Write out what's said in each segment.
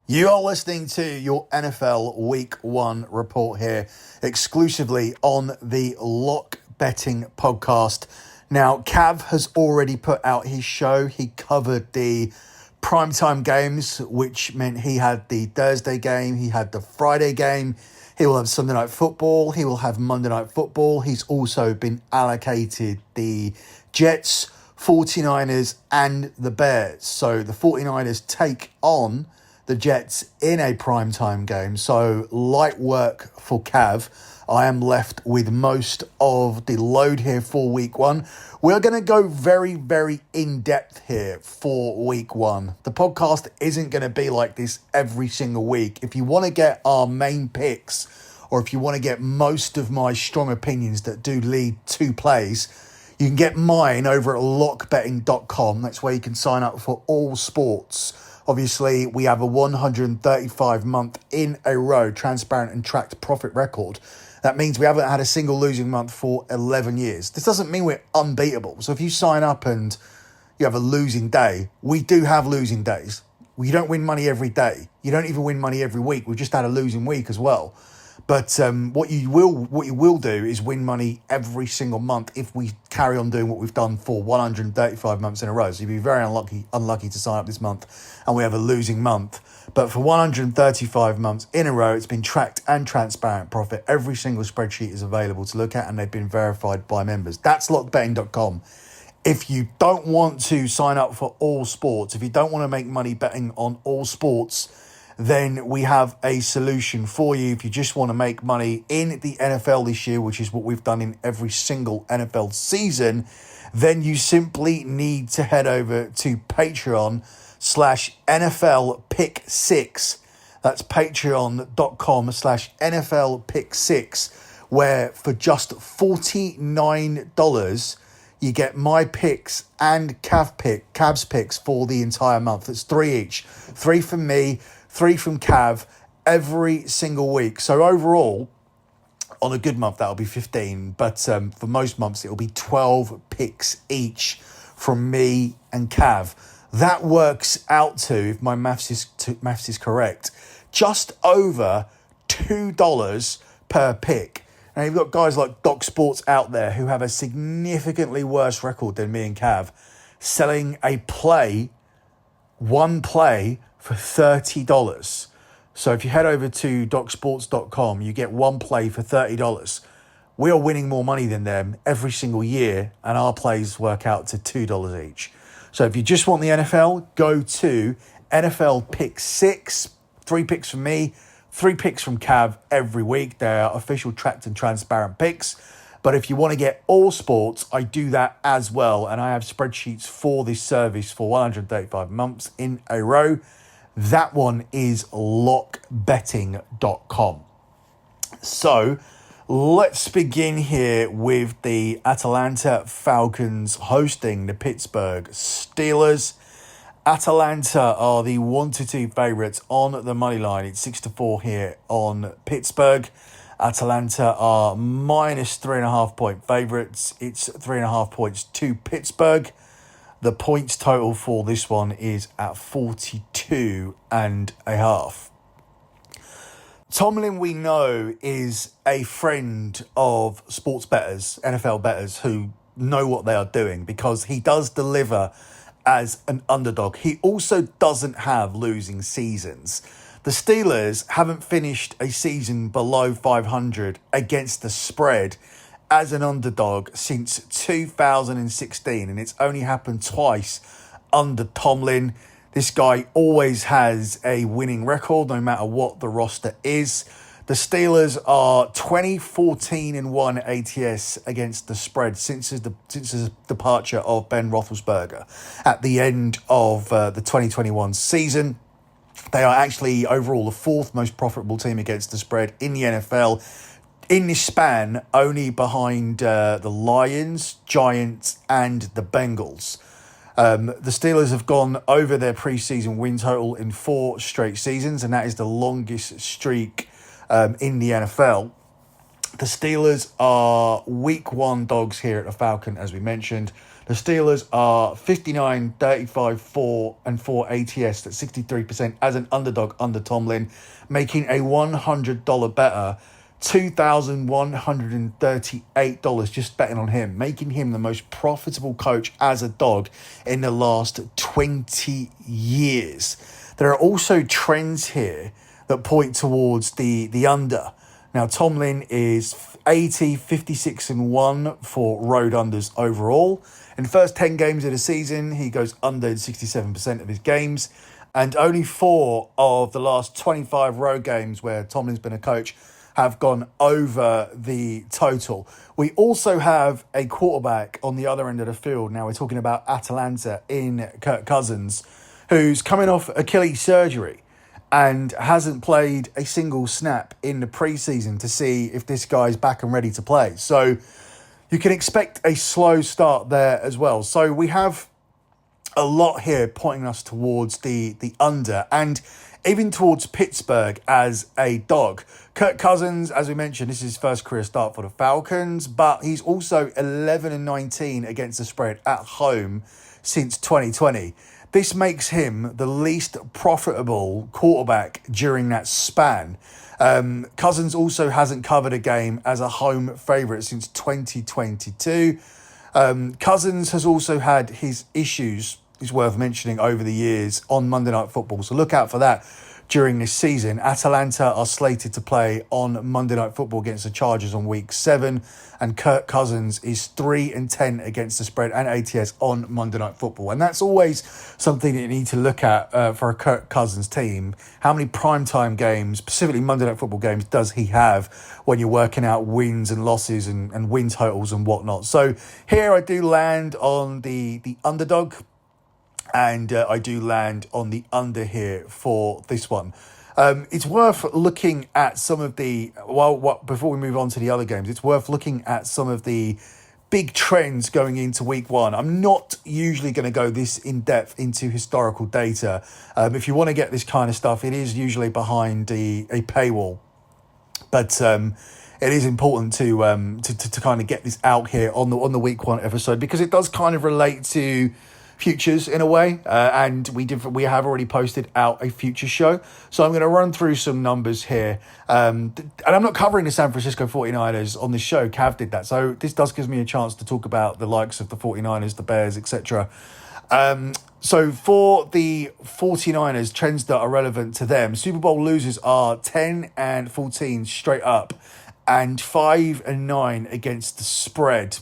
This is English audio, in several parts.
You are listening to your NFL Week 1 report here, exclusively on the Lock Betting podcast. Now, Cav has already put out his show. He covered the primetime games, which meant he had the Thursday game, he had the Friday game, he will have Sunday Night Football, he will have Monday Night Football. He's also been allocated the Jets, 49ers, and the Bears. So the 49ers take on the Jets in a primetime game. So light work for Cav. I am left with most of the load here for week 1. We're going to go very, very in-depth here for week 1. The podcast isn't going to be like this every single week. If you want to get our main picks, or if you want to get most of my strong opinions that do lead to plays, you can get mine over at lockbetting.com. That's where you can sign up for all sports. Obviously, we have a 135 month in a row transparent and tracked profit record. That means we haven't had a single losing month for 11 years. This doesn't mean we're unbeatable. So if you sign up and you have a losing day, we do have losing days. You don't win money every day. You don't even win money every week. We've just had a losing week as well. But what you will do is win money every single month if we carry on doing what we've done for 135 months in a row. So you'd be very unlucky to sign up this month and we have a losing month. But for 135 months in a row, it's been tracked and transparent profit. Every single spreadsheet is available to look at and they've been verified by members. That's lockbetting.com. If you don't want to sign up for all sports, if you don't want to make money betting on all sports, then we have a solution for you. If you just want to make money in the NFL this year, which is what we've done in every single NFL season, then you simply need to head over to Patreon/NFL Pick 6. That's patreon.com/NFL Pick 6, where for just $49, you get my picks and Cav's picks for the entire month. It's 3 each. 3 from me, 3 from Cav every single week. So overall, on a good month, that'll be 15. But for most months, it'll be 12 picks each from me and Cav. That works out to, if my maths is correct, just over $2 per pick. Now, you've got guys like Doc Sports out there who have a significantly worse record than me and Cav, selling one play for $30. So if you head over to docsports.com, you get one play for $30. We are winning more money than them every single year, and our plays work out to $2 each. So if you just want the NFL, go to NFL Pick 6, 3 picks from me, 3 picks from Cav every week. They are official tracked and transparent picks. But if you want to get all sports, I do that as well. And I have spreadsheets for this service for 135 months in a row. That one is lockbetting.com. So let's begin here with the Atlanta Falcons hosting the Pittsburgh Steelers. Atlanta are the 1-2 favourites on the money line. It's 6-4 here on Pittsburgh. Atlanta are minus 3.5 point favourites. It's 3.5 points to Pittsburgh. The points total for this one is at 42.5. Tomlin, we know, is a friend of sports bettors, NFL bettors who know what they are doing, because he does deliver as an underdog. He also doesn't have losing seasons. The Steelers haven't finished a season below 500 against the spread as an underdog since 2016, and it's only happened twice under Tomlin. This guy always has a winning record, no matter what the roster is. The Steelers are 20-14-1 ATS against the spread since the departure of Ben Roethlisberger at the end of the 2021 season. They are actually overall the 4th most profitable team against the spread in the NFL. In this span, only behind the Lions, Giants, and the Bengals. The Steelers have gone over their preseason win total in 4 straight seasons, and that is the longest streak in the NFL. The Steelers are week 1 dogs here at the Falcon, as we mentioned. The Steelers are 59, 35, 4 and 4 ATS. That's 63% as an underdog under Tomlin, making a $100 better. $2,138 just betting on him, making him the most profitable coach as a dog in the last 20 years. There are also trends here that point towards the under. Now, Tomlin is 80, 56 and 1 for road unders overall. In the first 10 games of the season, he goes under in 67% of his games. And only 4 of the last 25 road games where Tomlin's been a coach have gone over the total. We also have a quarterback on the other end of the field. Now we're talking about Atlanta in Kirk Cousins, who's coming off Achilles surgery and hasn't played a single snap in the preseason to see if this guy's back and ready to play. So you can expect a slow start there as well. So we have a lot here pointing us towards the under and even towards Pittsburgh as a dog. Kirk Cousins, as we mentioned, this is his first career start for the Falcons, but he's also 11-19 against the spread at home since 2020. This makes him the least profitable quarterback during that span. Cousins also hasn't covered a game as a home favourite since 2022. Cousins has also had his issues, is worth mentioning, over the years on Monday Night Football. So look out for that during this season. Atlanta are slated to play on Monday Night Football against the Chargers on week 7. And Kirk Cousins is 3-10 against the spread and ATS on Monday Night Football. And that's always something that you need to look at for a Kirk Cousins team. How many primetime games, specifically Monday Night Football games, does he have when you're working out wins and losses and win totals and whatnot? So here I do land on the underdog. And I do land on the under here for this one. It's worth looking at some of the, before we move on to the other games, it's worth looking at some of the big trends going into week 1. I'm not usually going to go this in depth into historical data. If you want to get this kind of stuff, it is usually behind a paywall. But it is important to kind of get this out here on the week 1 episode, because it does kind of relate to futures in a way, and we have already posted out a future show, so I'm going to run through some numbers here, and I'm not covering the San Francisco 49ers on this show. Cav did that, so this does give me a chance to talk about the likes of the 49ers, the Bears, etc. So for the 49ers, trends that are relevant to them: Super Bowl losers are 10-14 straight up and 5-9 against the spread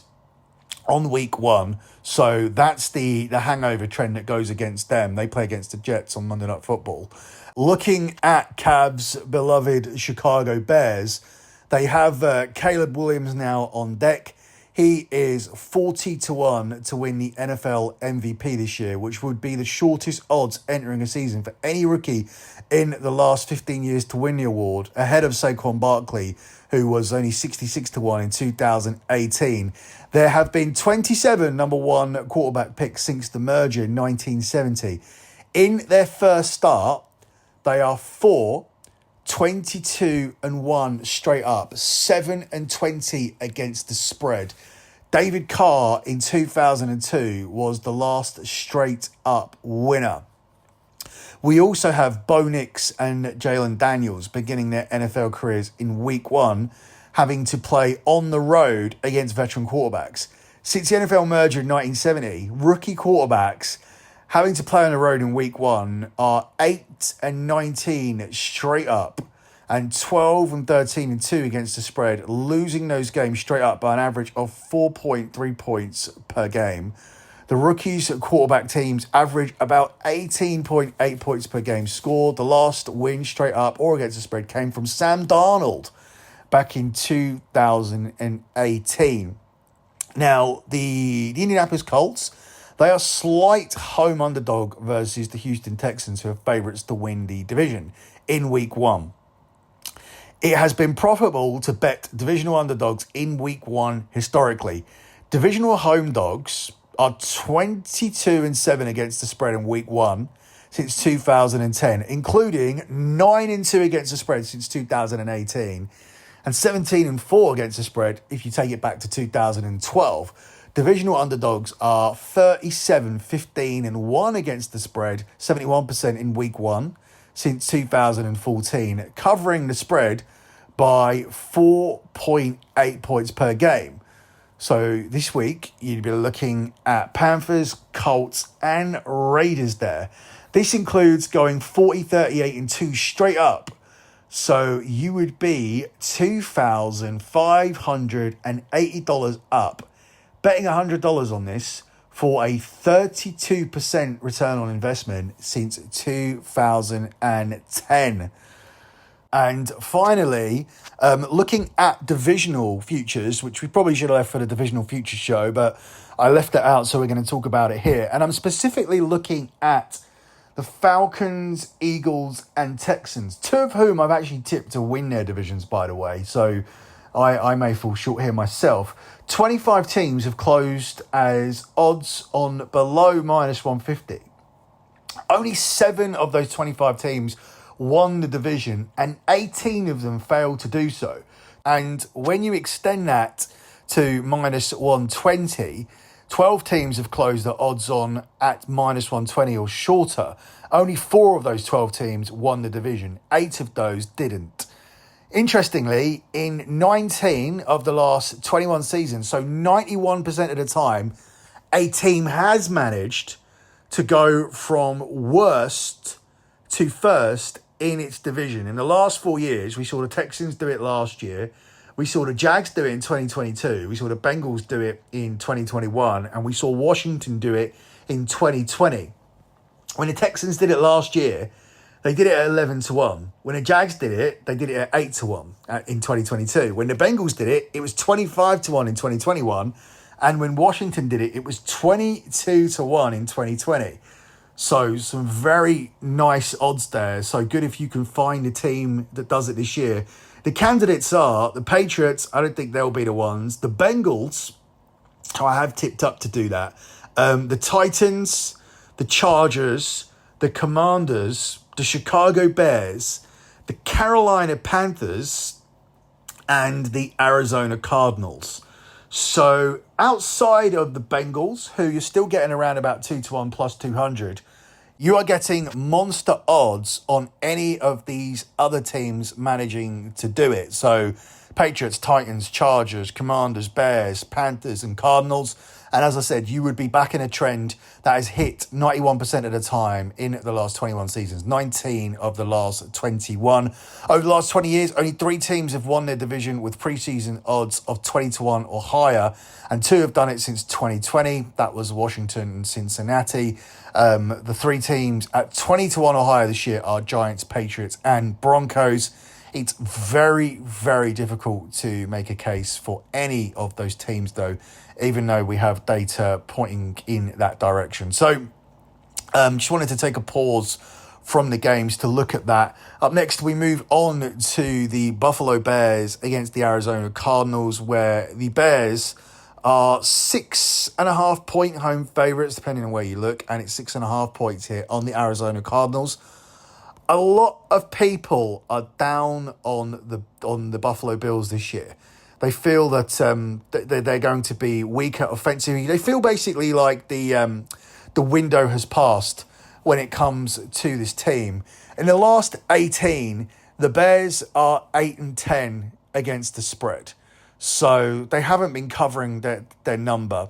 on week 1. So that's the hangover trend that goes against them. They play against the Jets on Monday Night Football. Looking at Cavs' beloved Chicago Bears, they have Caleb Williams now on deck. He is 40-1 to win the NFL MVP this year, which would be the shortest odds entering a season for any rookie in the last 15 years to win the award, ahead of Saquon Barkley, who was only 66-1 in 2018. There have been 27 number 1 quarterback picks since the merger in 1970. In their first start, they are 4-22-1 straight up, 7-20 against the spread. David Carr in 2002 was the last straight up winner. We also have Bo Nix and Jalen Daniels beginning their NFL careers in week 1, having to play on the road against veteran quarterbacks. Since the NFL merger in 1970, rookie quarterbacks having to play on the road in week 1 are 8-19 straight up and 12-13-2 against the spread, losing those games straight up by an average of 4.3 points per game. The rookies' quarterback teams average about 18.8 points per game scored. The last win straight up or against the spread came from Sam Darnold back in 2018. Now, the Indianapolis Colts, they are slight home underdog versus the Houston Texans, who are favourites to win the division in week 1. It has been profitable to bet divisional underdogs in week 1 historically. Divisional home dogs are 22-7 against the spread in week 1 since 2010, including 9-2 against the spread since 2018, and 17-4 against the spread if you take it back to 2012. Divisional underdogs are 37-15-1 against the spread, 71% in week one since 2014, covering the spread by 4.8 points per game. So this week, you'd be looking at Panthers, Colts, and Raiders there. This includes going 40-38-2 straight up. So you would be $2,580 up, betting $100 on this for a 32% return on investment since 2010. And finally, looking at divisional futures, which we probably should have left for the divisional futures show, but I left it out, so we're going to talk about it here. And I'm specifically looking at the Falcons, Eagles, and Texans, two of whom I've actually tipped to win their divisions, by the way. So I may fall short here myself. 25 teams have closed as odds on below minus 150. Only 7 of those 25 teams won the division, and 18 of them failed to do so. And when you extend that to minus 120, 12 teams have closed at odds on at minus 120 or shorter. Only 4 of those 12 teams won the division. 8 of those didn't. Interestingly, in 19 of the last 21 seasons, so 91% of the time, a team has managed to go from worst to first in its division. In the last 4 years, we saw the Texans do it last year. We saw the Jags do it in 2022. We saw the Bengals do it in 2021. And we saw Washington do it in 2020. When the Texans did it last year, they did it at 11-1. When the Jags did it, they did it at 8-1 in 2022. When the Bengals did it, it was 25-1 in 2021. And when Washington did it, it was 22-1 in 2020. So some very nice odds there. So good if you can find a team that does it this year. The candidates are the Patriots. I don't think they'll be the ones. The Bengals, I have tipped up to do that. The Titans, the Chargers, the Commanders, the Chicago Bears, the Carolina Panthers, and the Arizona Cardinals. So outside of the Bengals, who you're still getting around about 2-1 plus 200, you are getting monster odds on any of these other teams managing to do it. So Patriots, Titans, Chargers, Commanders, Bears, Panthers, and Cardinals. And as I said, you would be back in a trend that has hit 91% of the time in the last 21 seasons, 19 of the last 21. Over the last 20 years, only 3 teams have won their division with preseason odds of 20-1 or higher, and 2 have done it since 2020. That was Washington and Cincinnati. The 3 teams at 20-1 or higher this year are Giants, Patriots, and Broncos. It's very, very difficult to make a case for any of those teams, though, even though we have data pointing in that direction. So just wanted to take a pause from the games to look at that. Up next, we move on to the Buffalo Bears against the Arizona Cardinals, where the Bears are 6.5 point home favourites, depending on where you look, and it's 6.5 points here on the Arizona Cardinals. A lot of people are down on the Buffalo Bills this year. They feel that they're going to be weaker offensively. They feel basically like the window has passed when it comes to this team. In the last 18, the Bears are 8-10 against the spread. So they haven't been covering their number.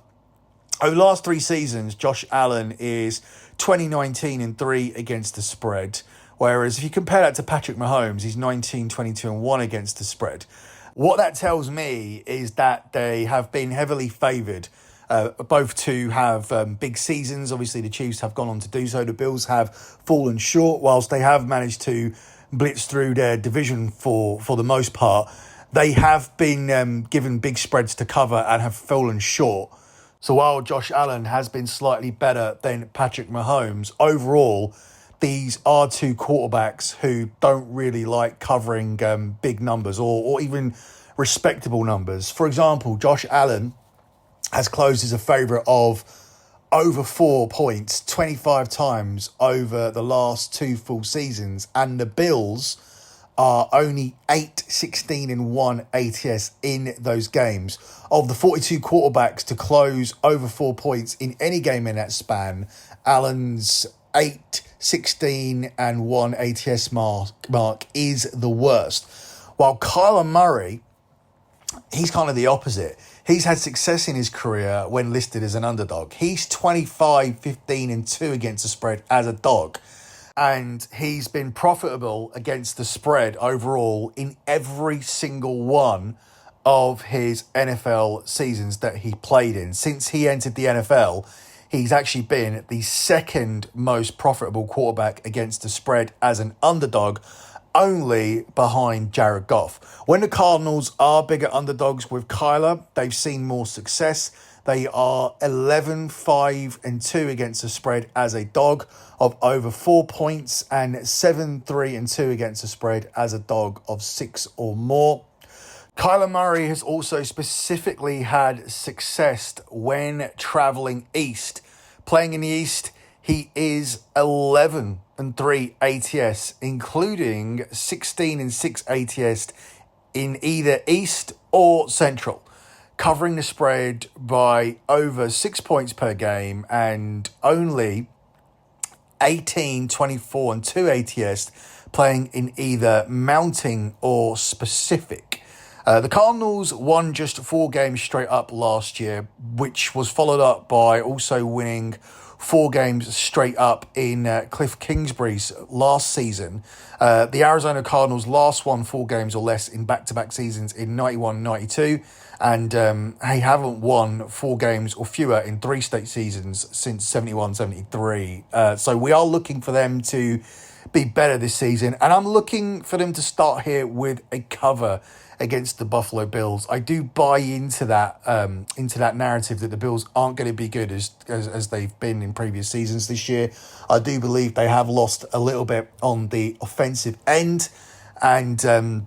Over the last 3 seasons, Josh Allen is 20-19-3 against the spread. Whereas if you compare that to Patrick Mahomes, he's 19-22-1 against the spread. What that tells me is that they have been heavily favoured, both to have big seasons. Obviously, the Chiefs have gone on to do so. The Bills have fallen short, whilst they have managed to blitz through their division for the most part. They have been given big spreads to cover and have fallen short. So while Josh Allen has been slightly better than Patrick Mahomes, overall, these are 2 quarterbacks who don't really like covering big numbers or even respectable numbers. For example, Josh Allen has closed as a favourite of over 4 points 25 times over the last 2 full seasons. And the Bills are only 8-16-1 ATS in those games. Of the 42 quarterbacks to close over 4 points in any game in that span, Allen's 8-16-1 ATS mark is the worst. While Kyler Murray, he's kind of the opposite. He's had success in his career when listed as an underdog. He's 25-15-2 against the spread as a dog. And he's been profitable against the spread overall in every single one of his NFL seasons that he played in. Since he entered the NFL, he's actually been the second most profitable quarterback against the spread as an underdog, only behind Jared Goff. When the Cardinals are bigger underdogs with Kyler, they've seen more success. They are 11-5-2 against the spread as a dog of over 4 points and 7-3-2 against the spread as a dog of 6 or more. Kyler Murray has also specifically had success when traveling east. Playing in the East, he is 11-3 ATS, including 16-6 ATS in either East or Central, covering the spread by over 6 points per game and only 18-24-2 ATS playing in either Mounting or Specific. The Cardinals won just 4 games straight up last year, which was followed up by also winning 4 games straight up in Cliff Kingsbury's last season. The Arizona Cardinals last won 4 games or less in back-to-back seasons in 91-92, and they haven't won 4 games or fewer in 3 state seasons since 71-73. So we are looking for them to be better this season, and I'm looking for them to start here with a cover against the Buffalo Bills. I do buy into that narrative that the Bills aren't going to be good as they've been in previous seasons this year. I do believe they have lost a little bit on the offensive end, and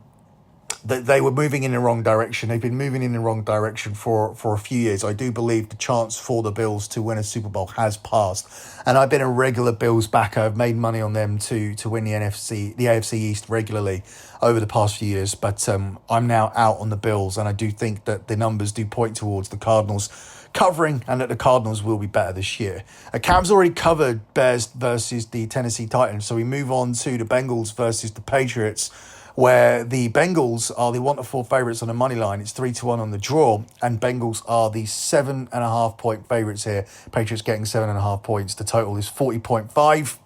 that they were moving in the wrong direction. They've been moving in the wrong direction for a few years. I do believe the chance for the Bills to win a Super Bowl has passed. And I've been a regular Bills backer. I've made money on them to win the AFC East regularly over the past few years. But I'm now out on the Bills, and I do think that the numbers do point towards the Cardinals covering and that the Cardinals will be better this year. Cam's already covered Bears versus the Tennessee Titans, so we move on to the Bengals versus the Patriots, where the Bengals are the 1-4 favourites on the money line. It's 3-1 on the draw, and Bengals are the 7.5 point favourites here. Patriots getting 7.5 points. The total is 40.5.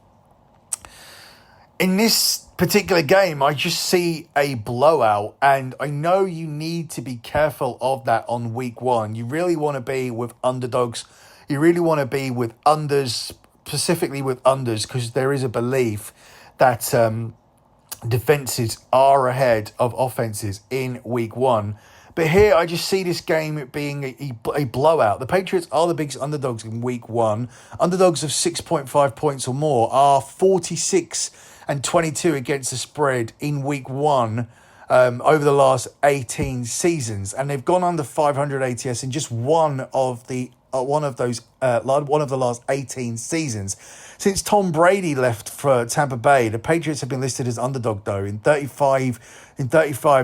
In this particular game, I just see a blowout, and I know you need to be careful of that on week 1. You really want to be with underdogs. You really want to be with unders, specifically with unders, because there is a belief that defenses are ahead of offenses in week 1. But here I just see this game being a blowout. The Patriots are the biggest underdogs in week 1. Underdogs of 6.5 points or more are 46-22 against the spread in week 1 over the last 18 seasons. And they've gone under 500 ATS in just one of the last 18 seasons. Since Tom Brady left for Tampa Bay, the Patriots have been listed as underdog, though, in 35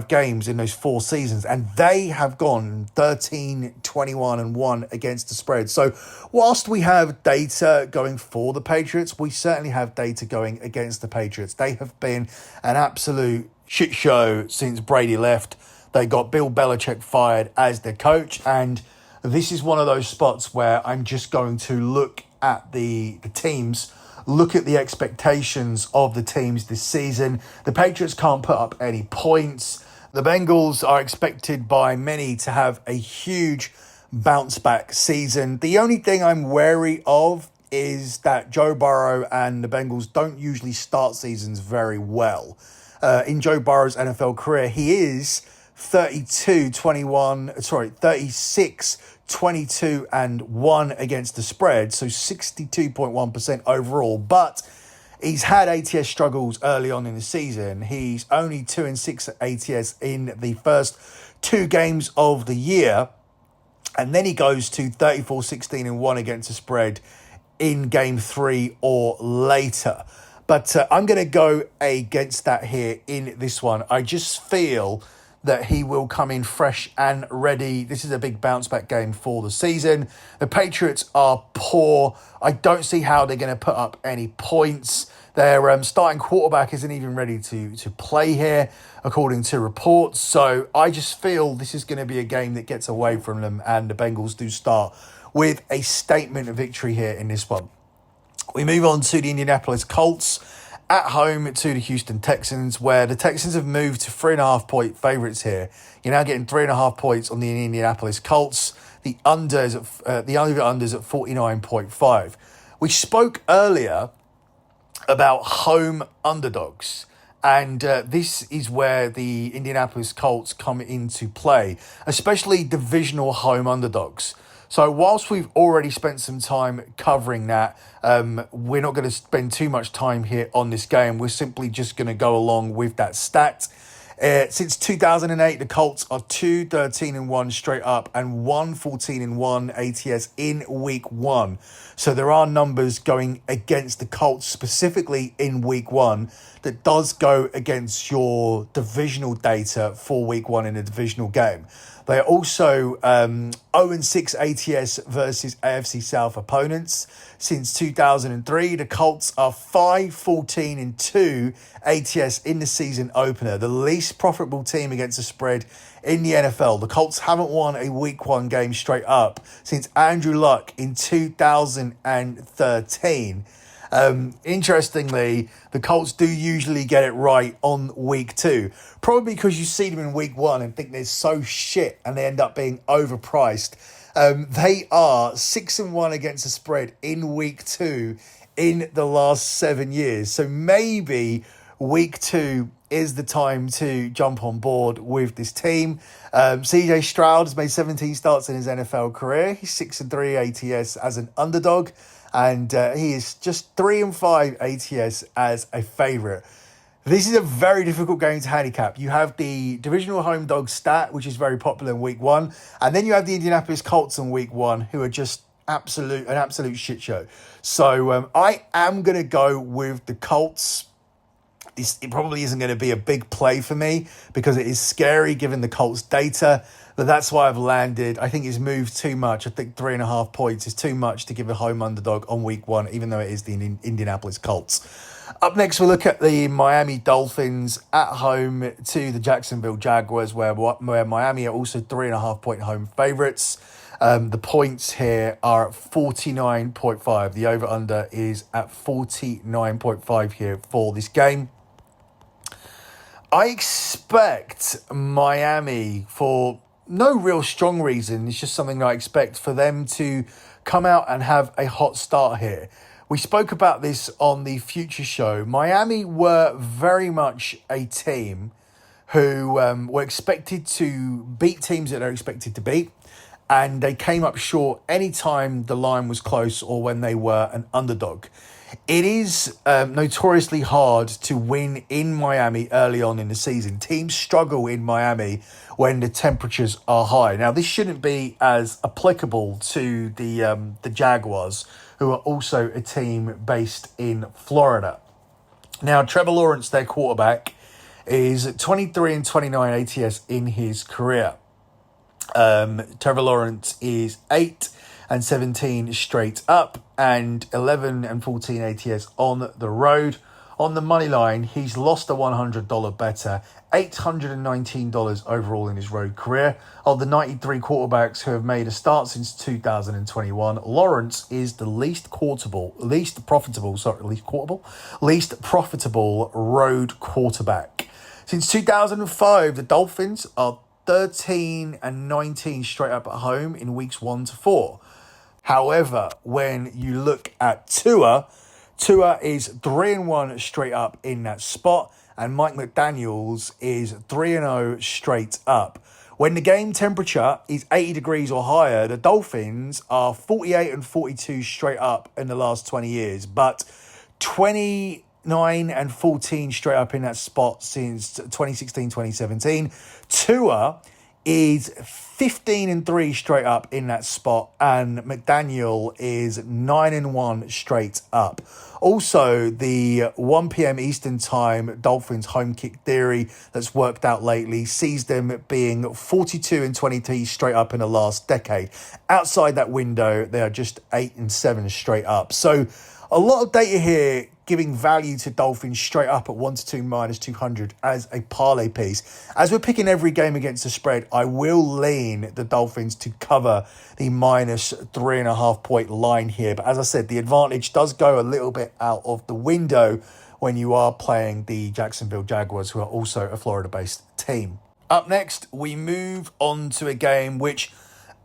games in those 4 seasons, and they have gone 13-21-1 against the spread. So whilst we have data going for the Patriots, we certainly have data going against the Patriots. They have been an absolute shit show since Brady left. They got Bill Belichick fired as their coach, and this is one of those spots where I'm just going to look at the teams, look at the expectations of the teams this season. The Patriots can't put up any points. The Bengals are expected by many to have a huge bounce back season. The only thing I'm wary of is that Joe Burrow and the Bengals don't usually start seasons very well. In Joe Burrow's NFL career, he is 36-22-1 against the spread, so 62.1% overall, but he's had ATS struggles early on in the season. He's only 2-6 ATS in the first 2 games of the year, and then he goes to 34-16-1 against the spread in game 3 or later. But I'm going to go against that here in this one. I just feel that he will come in fresh and ready. This is a big bounce back game for the season. The Patriots are poor. I don't see how they're going to put up any points. Their starting quarterback isn't even ready to play here, according to reports. So I just feel this is going to be a game that gets away from them, and the Bengals do start with a statement victory here in this one. We move on to the Indianapolis Colts at home to the Houston Texans, where the Texans have moved to 3.5-point favourites here. You're now getting 3.5 points on the Indianapolis Colts. The over-unders at 49.5. We spoke earlier about home underdogs, and this is where the Indianapolis Colts come into play, especially divisional home underdogs. So whilst we've already spent some time covering that, we're not going to spend too much time here on this game. We're simply just going to go along with that stat. Since 2008, the Colts are 2-13-1 straight up and 1-14-1 ATS in week one. So there are numbers going against the Colts specifically in week one that does go against your divisional data for week one in a divisional game. They are also 0-6 ATS versus AFC South opponents. Since 2003, the Colts are 5-14-2 ATS in the season opener, the least profitable team against the spread in the NFL. The Colts haven't won a week one game straight up since Andrew Luck in 2013. Interestingly, the Colts do usually get it right on week two, probably because you see them in week one and think they're so shit and they end up being overpriced. They are 6-1 against the spread in week two in the last 7 years. So maybe week two is the time to jump on board with this team. CJ Stroud has made 17 starts in his NFL career. He's 6-3 ATS as an underdog. And he is just 3-5 ATS as a favourite. This is a very difficult game to handicap. You have the divisional home dog stat, which is very popular in week one. And then you have the Indianapolis Colts in week one, who are just an absolute shit show. So I am going to go with the Colts. It probably isn't going to be a big play for me because it is scary given the Colts data. But that's why I've landed. I think it's moved too much. I think 3.5 points is too much to give a home underdog on week one, even though it is the Indianapolis Colts. Up next, we'll look at the Miami Dolphins at home to the Jacksonville Jaguars, where Miami are also 3.5-point home favourites. The points here are at 49.5. The over-under is at 49.5 here for this game. I expect Miami, for no real strong reason, it's just something I expect for them to come out and have a hot start here. We spoke about this on the Future Show. Miami were very much a team who were expected to beat teams that they're expected to beat, and they came up short anytime the line was close or when they were an underdog. It is notoriously hard to win in Miami early on in the season. Teams struggle in Miami when the temperatures are high. Now, this shouldn't be as applicable to the Jaguars, who are also a team based in Florida. Now, Trevor Lawrence, their quarterback, is 23-29 ATS in his career. Trevor Lawrence is 8-17 straight up and 11-14 ATS on the road. On the money line, he's lost a $100 better, $819 overall in his road career. Of the 93 quarterbacks who have made a start since 2021, Lawrence is the least profitable road quarterback. Since 2005, the Dolphins are 13-19 straight up at home in weeks 1 to 4. However, when you look at Tua is 3-1 straight up in that spot, and Mike McDaniels is 3-0 straight up. When the game temperature is 80 degrees or higher, the Dolphins are 48-42 straight up in the last 20 years, but 29-14 straight up in that spot since 2016-2017. Tua is 15-3 straight up in that spot, and McDaniel is 9-1 straight up. Also, the 1 p.m. Eastern Time Dolphins home kick theory that's worked out lately sees them being 42-23 straight up in the last decade. Outside that window, they are just 8-7 straight up. So a lot of data here giving value to Dolphins straight up at 1-2 minus 200 as a parlay piece. As we're picking every game against the spread, I will lean the Dolphins to cover the minus 3.5 point line here. But as I said, the advantage does go a little bit out of the window when you are playing the Jacksonville Jaguars, who are also a Florida-based team. Up next, we move on to a game which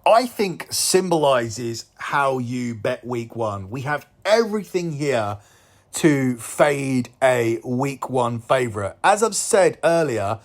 I think symbolizes how you bet week one. We have everything here to fade a week one favorite. As I've said earlier,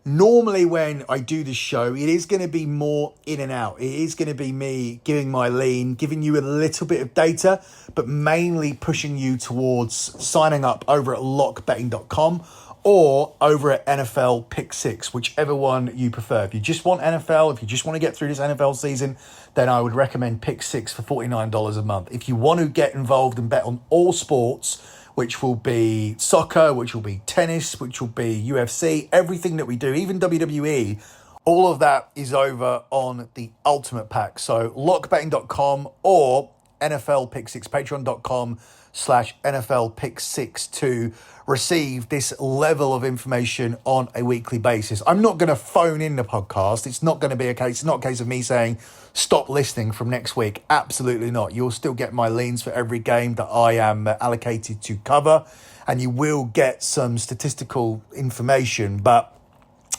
normally when I do this show, it is going to be more in and out. It is going to be me giving my lean, giving you a little bit of data, but mainly pushing you towards signing up over at lockbetting.com or over at NFL Pick 6, whichever one you prefer. If you just want NFL, if you just want to get through this NFL season, then I would recommend Pick 6 for $49 a month. If you want to get involved and bet on all sports, which will be soccer, which will be tennis, which will be UFC, everything that we do, even WWE, all of that is over on the Ultimate Pack. So lockbetting.com or NFL Pick 6, patreon.com/NFL Pick 6 to receive this level of information on a weekly basis. I'm not going to phone in the podcast. It's not going to be it's not a case of me saying, stop listening from next week. Absolutely not. You'll still get my leans for every game that I am allocated to cover, and you will get some statistical information, but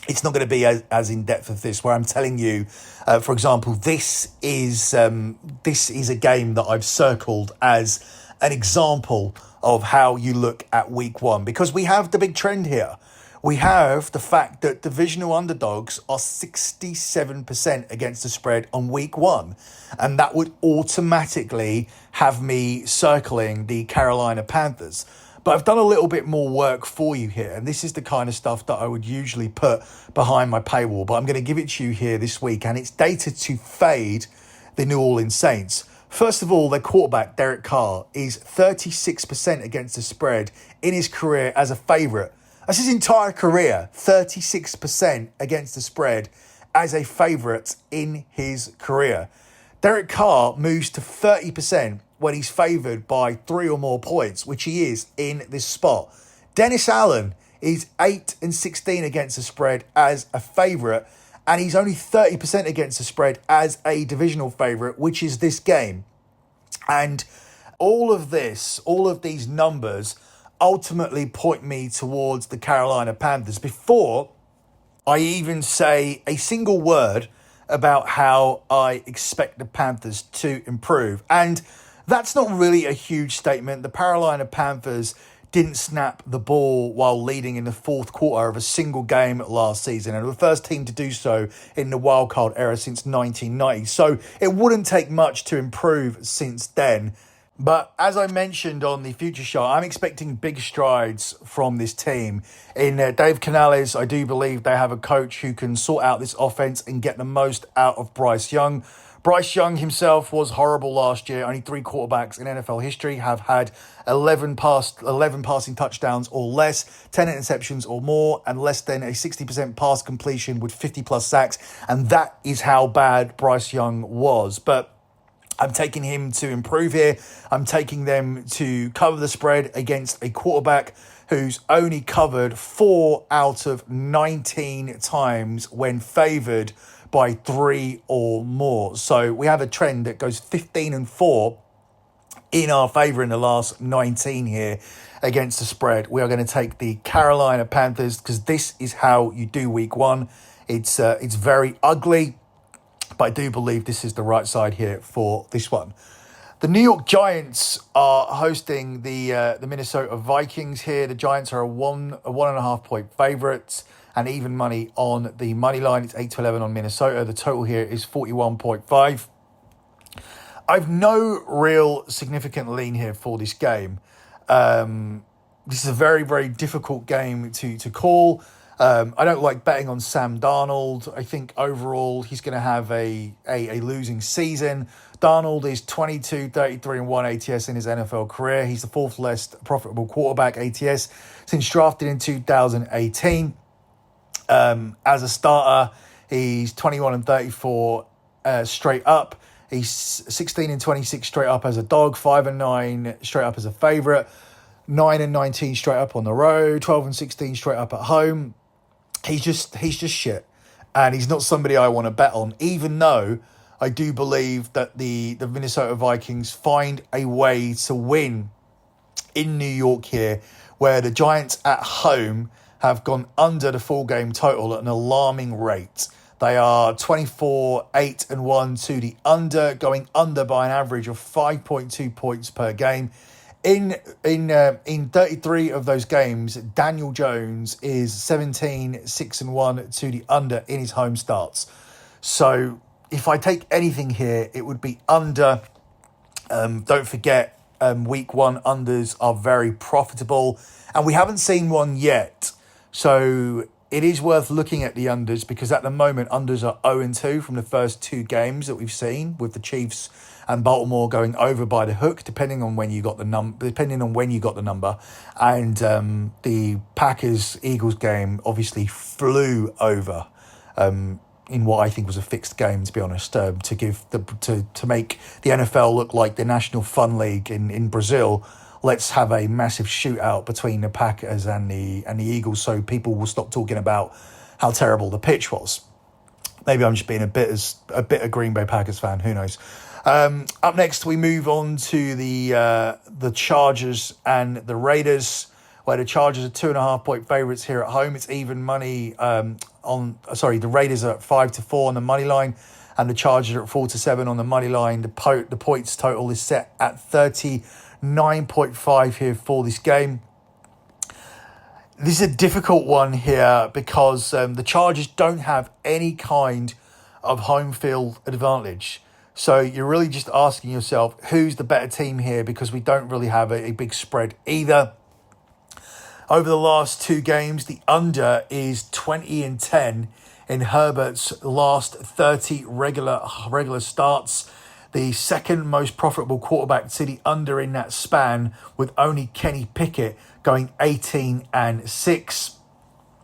it's not going to be as in-depth as this, where I'm telling you, for example, this is a game that I've circled as an example of how you look at week one, because we have the big trend here. We have the fact that divisional underdogs are 67% against the spread on week one, and that would automatically have me circling the Carolina Panthers. But I've done a little bit more work for you here, and this is the kind of stuff that I would usually put behind my paywall, but I'm going to give it to you here this week, and it's data to fade the New Orleans Saints. First of all, their quarterback, Derek Carr, is 36% against the spread in his career as a favourite. That's his entire career, 36% against the spread as a favourite in his career. Derek Carr moves to 30% when he's favoured by 3 or more points, which he is in this spot. Dennis Allen is 8-16 against the spread as a favourite, and he's only 30% against the spread as a divisional favourite, which is this game. And all of these numbers ultimately point me towards the Carolina Panthers before I even say a single word about how I expect the Panthers to improve. And that's not really a huge statement. The Carolina Panthers didn't snap the ball while leading in the fourth quarter of a single game last season, and the first team to do so in the wildcard era since 1990. So it wouldn't take much to improve since then. But as I mentioned on the Future Show, I'm expecting big strides from this team. In Dave Canales, I do believe they have a coach who can sort out this offense and get the most out of Bryce Young. Bryce Young himself was horrible last year. Only 3 quarterbacks in NFL history have had 11 passing touchdowns or less, 10 interceptions or more, and less than a 60% pass completion with 50-plus sacks. And that is how bad Bryce Young was. But I'm taking him to improve here. I'm taking them to cover the spread against a quarterback who's only covered 4 out of 19 times when favoured by 3 or more. So we have a trend that goes 15-4 in our favour in the last 19 here against the spread. We are going to take the Carolina Panthers because this is how you do week one. It's very ugly, but I do believe this is the right side here for this one. The New York Giants are hosting the Minnesota Vikings here. The Giants are a 1.5 point favourites and even money on the money line. It's 8-11 on Minnesota. The total here is 41.5. I've no real significant lean here for this game. This is a very, very difficult game to call. I don't like betting on Sam Darnold. I think overall he's going to have a losing season. Darnold is 22, 33 and 1 ATS in his NFL career. He's the fourth least profitable quarterback ATS since drafted in 2018. As a starter, he's 21 and 34 straight up. He's 16 and 26 straight up as a dog, 5 and 9 straight up as a favourite, 9 and 19 straight up on the road, 12 and 16 straight up at home. He's just shit, and he's not somebody I want to bet on, even though I do believe that the Minnesota Vikings find a way to win in New York here, where the Giants at home have gone under the full game total at an alarming rate. They are 24, 8 and 1 to the under, going under by an average of 5.2 points per game. In 33 of those games, Daniel Jones is 17, 6 and 1 to the under in his home starts. So if I take anything here, it would be under. Don't forget, week one unders are very profitable, and we haven't seen one yet. So it is worth looking at the unders, because at the moment unders are 0-2 from the first two games that we've seen, with the Chiefs and Baltimore going over by the hook, depending on when you got the number. And the Packers-Eagles game obviously flew over in what I think was a fixed game, to be honest, to make the NFL look like the National Fun League in Brazil. Let's have a massive shootout between the Packers and the Eagles, so people will stop talking about how terrible the pitch was. Maybe I'm just being a bit a Green Bay Packers fan. Who knows? Up next, we move on to the Chargers and the Raiders, where the Chargers are 2.5 point favourites here at home. It's even money the Raiders are at 5-4 on the money line, and the Chargers are at 4-7 on the money line. The points total is set at 39.5 here for this game. This is a difficult one here because the Chargers don't have any kind of home field advantage. So you're really just asking yourself, who's the better team here? Because we don't really have a big spread either. Over the last two games, the under is 20-10 in Herbert's last 30 regular starts. The second most profitable quarterback to the under in that span, with only Kenny Pickett going 18-6.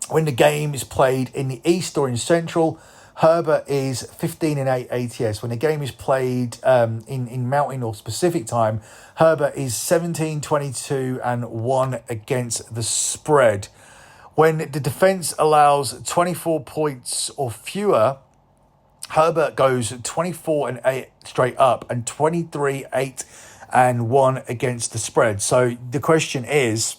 When the game is played in the East or in Central, Herbert is 15-8 ATS. When the game is played in Mountain or Pacific time, Herbert is 17-22-1 against the spread. When the defense allows 24 points or fewer, Herbert goes 24-8 straight up and 23-8-1 against the spread. So the question is,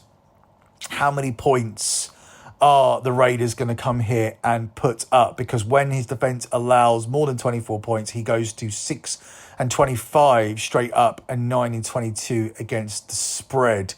how many points are the Raiders going to come here and put up? Because when his defense allows more than 24 points, he goes to 6-25 straight up and 9-22 against the spread.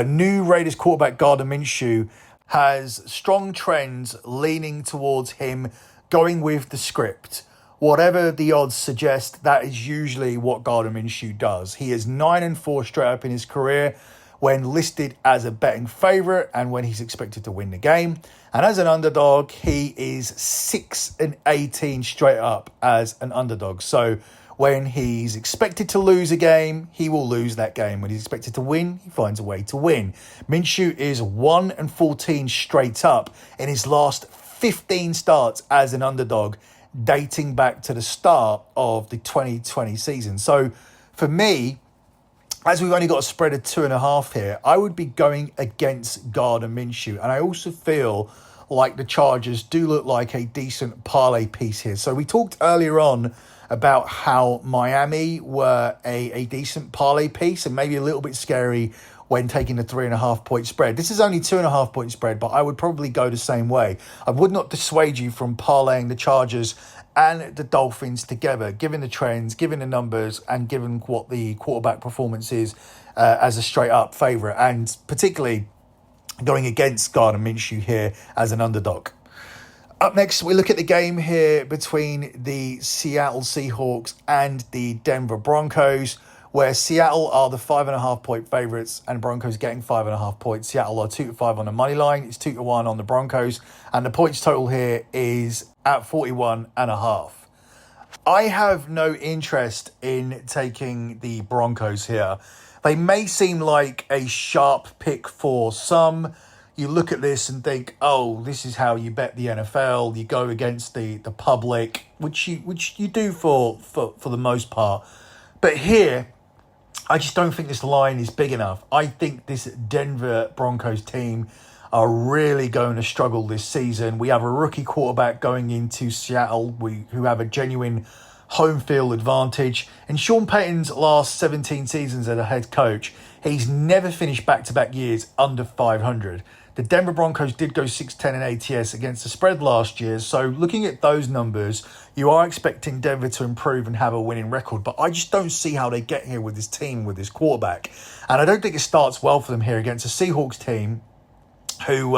New Raiders quarterback Gardner Minshew has strong trends leaning towards him going with the script. Whatever the odds suggest, that is usually what Gardner Minshew does. He is 9-4 straight up in his career when listed as a betting favourite and when he's expected to win the game. And as an underdog, he is 6-18 straight up as an underdog. So when he's expected to lose a game, he will lose that game. When he's expected to win, he finds a way to win. Minshew is 1-14 straight up in his last 15 starts as an underdog, dating back to the start of the 2020 season. So for me, as we've only got a spread of 2.5 here, I would be going against Gardner Minshew. And I also feel like the Chargers do look like a decent parlay piece here. So we talked earlier on about how Miami were a decent parlay piece and maybe a little bit scary when taking the 3.5 point spread. This is only 2.5 point spread, but I would probably go the same way. I would not dissuade you from parlaying the Chargers and the Dolphins together, given the trends, given the numbers, and given what the quarterback performance is as a straight-up favourite, and particularly going against Gardner Minshew here as an underdog. Up next, we look at the game here between the Seattle Seahawks and the Denver Broncos, where Seattle are the 5.5 point favourites and Broncos getting 5.5 points. Seattle are 2-5 on the money line. It's 2-1 on the Broncos. And the points total here is at 41.5. I have no interest in taking the Broncos here. They may seem like a sharp pick for some. You look at this and think, oh, this is how you bet the NFL. You go against the public, which you do for the most part. But here, I just don't think this line is big enough. I think this Denver Broncos team are really going to struggle this season. We have a rookie quarterback going into Seattle who have a genuine home field advantage. In Sean Payton's last 17 seasons as a head coach, he's never finished back-to-back years under 500. The Denver Broncos did go 6-10 in ATS against the spread last year. So looking at those numbers, you are expecting Denver to improve and have a winning record. But I just don't see how they get here with this team, with this quarterback. And I don't think it starts well for them here against a Seahawks team who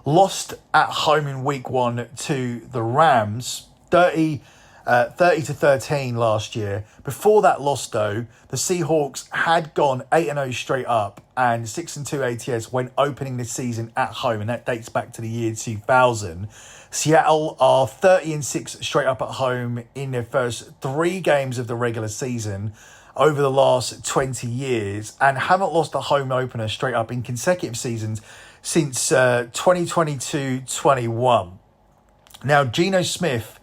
lost at home in week 1 to the Rams, 30-13 last year. Before that loss, though, the Seahawks had gone 8-0 straight up and 6-2 ATS when opening the season at home, and that dates back to the year 2000. Seattle are 30-6 straight up at home in their first 3 games of the regular season over the last 20 years and haven't lost a home opener straight up in consecutive seasons since 2022-21. Now, Geno Smith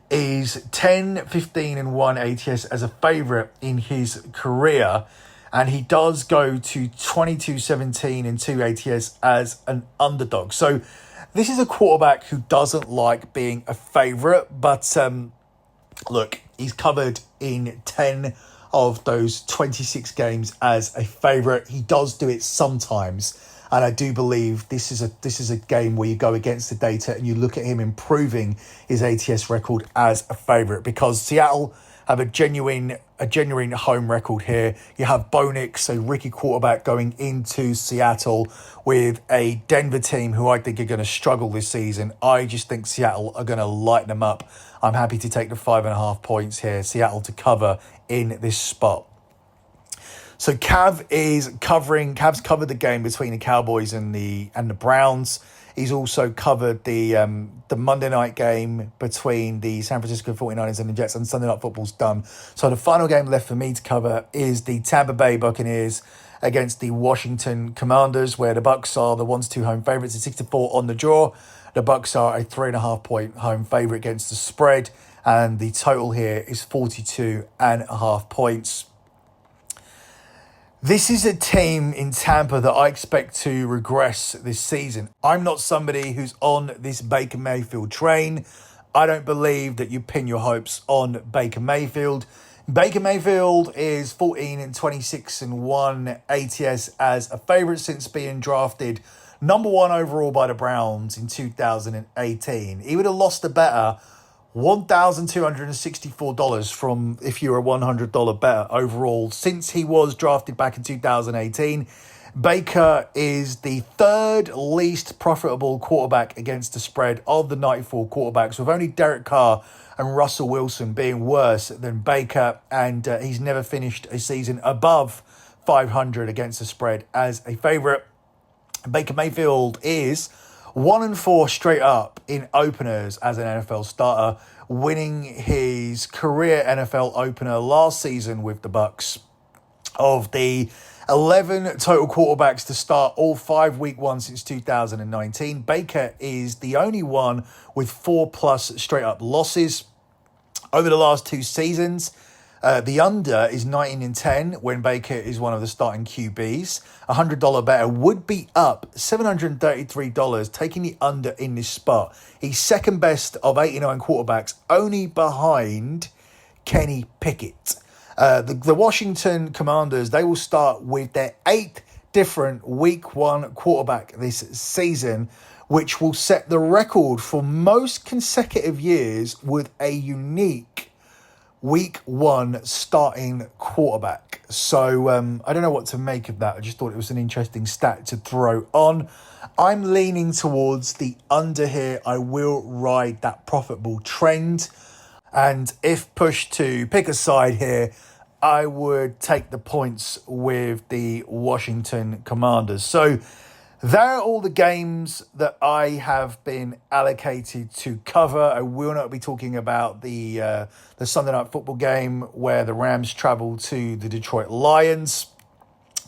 is 10-15-1 ATS as a favourite in his career, and he does go to 22-17-2 ATS as an underdog. So this is a quarterback who doesn't like being a favourite, but look, he's covered in 10 of those 26 games as a favourite. He does do it sometimes. And I do believe this is a game where you go against the data and you look at him improving his ATS record as a favourite, because Seattle have a genuine home record here. You have Bo Nix, a rookie quarterback, going into Seattle with a Denver team who I think are going to struggle this season. I just think Seattle are going to light them up. I'm happy to take the 5.5 points here. Seattle to cover in this spot. So Cav's covered the game between the Cowboys and the Browns. He's also covered the Monday night game between the San Francisco 49ers and the Jets, and Sunday Night Football's done. So the final game left for me to cover is the Tampa Bay Buccaneers against the Washington Commanders, where the Bucs are the 1-2 home favourites at 6-4 on the draw. The Bucs are a 3.5 point home favourite against the spread, and the total here is 42.5 points. This is a team in Tampa that I expect to regress this season. I'm not somebody who's on this Baker Mayfield train. I don't believe that you pin your hopes on Baker Mayfield. Baker Mayfield is 14-26-1 ATS as a favourite since being drafted number 1 overall by the Browns in 2018. He would have lost a better $1,264 from if you're a $100 better overall since he was drafted back in 2018. Baker is the 3rd least profitable quarterback against the spread of the 94 quarterbacks, with only Derek Carr and Russell Wilson being worse than Baker, and he's never finished a season above 500 against the spread as a favourite. Baker Mayfield is 1-4 straight up in openers as an NFL starter, winning his career NFL opener last season with the Bucs. Of the 11 total quarterbacks to start all 5 week 1 since 2019, Baker is the only one with 4+ straight up losses over the last 2 seasons. The under is 19-10 when Baker is one of the starting QBs. $100 better would be up $733, taking the under in this spot. He's second best of 89 quarterbacks, only behind Kenny Pickett. The Washington Commanders, they will start with their 8th different week 1 quarterback this season, which will set the record for most consecutive years with a unique week 1 starting quarterback. So I don't know what to make of that. I just thought it was an interesting stat to throw on. I'm leaning towards the under here. I will ride that profitable trend. And if pushed to pick a side here, I would take the points with the Washington Commanders. So there are all the games that I have been allocated to cover. I will not be talking about the Sunday Night Football game where the Rams travel to the Detroit Lions.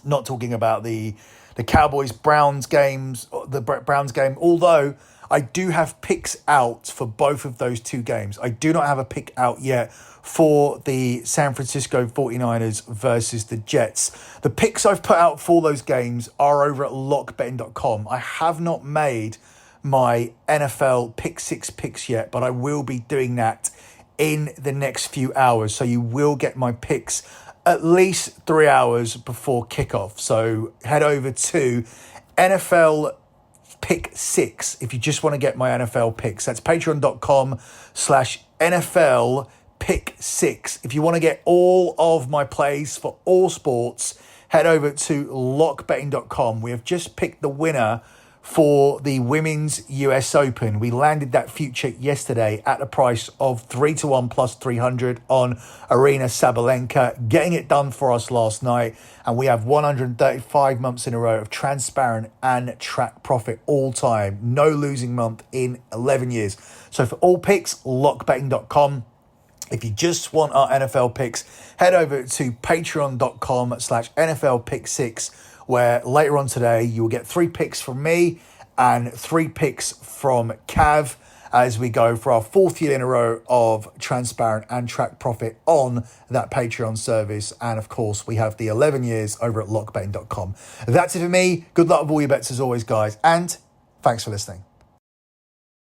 Not talking about the Cowboys-Browns games, the Browns game, although I do have picks out for both of those two games. I do not have a pick out yet for the San Francisco 49ers versus the Jets. The picks I've put out for those games are over at lockbetting.com. I have not made my NFL Pick 6 picks yet, but I will be doing that in the next few hours. So you will get my picks at least 3 hours before kickoff. So head over to NFL Pick 6 if you just want to get my NFL picks. That's patreon.com/NFL Pick 6. If you want to get all of my plays for all sports, head over to lockbetting.com. We have just picked the winner for the Women's US Open. We landed that future yesterday at a price of 3-1 plus 300 on Arina Sabalenka, getting it done for us last night. And we have 135 months in a row of transparent and track profit all time. No losing month in 11 years. So for all picks, lockbetting.com. If you just want our NFL picks, head over to patreon.com/NFL Pick 6, where later on today you will get 3 picks from me and 3 picks from Cav as we go for our 4th year in a row of transparent and track profit on that Patreon service. And of course, we have the 11 years over at lockbetting.com. That's it for me. Good luck with all your bets as always, guys. And thanks for listening.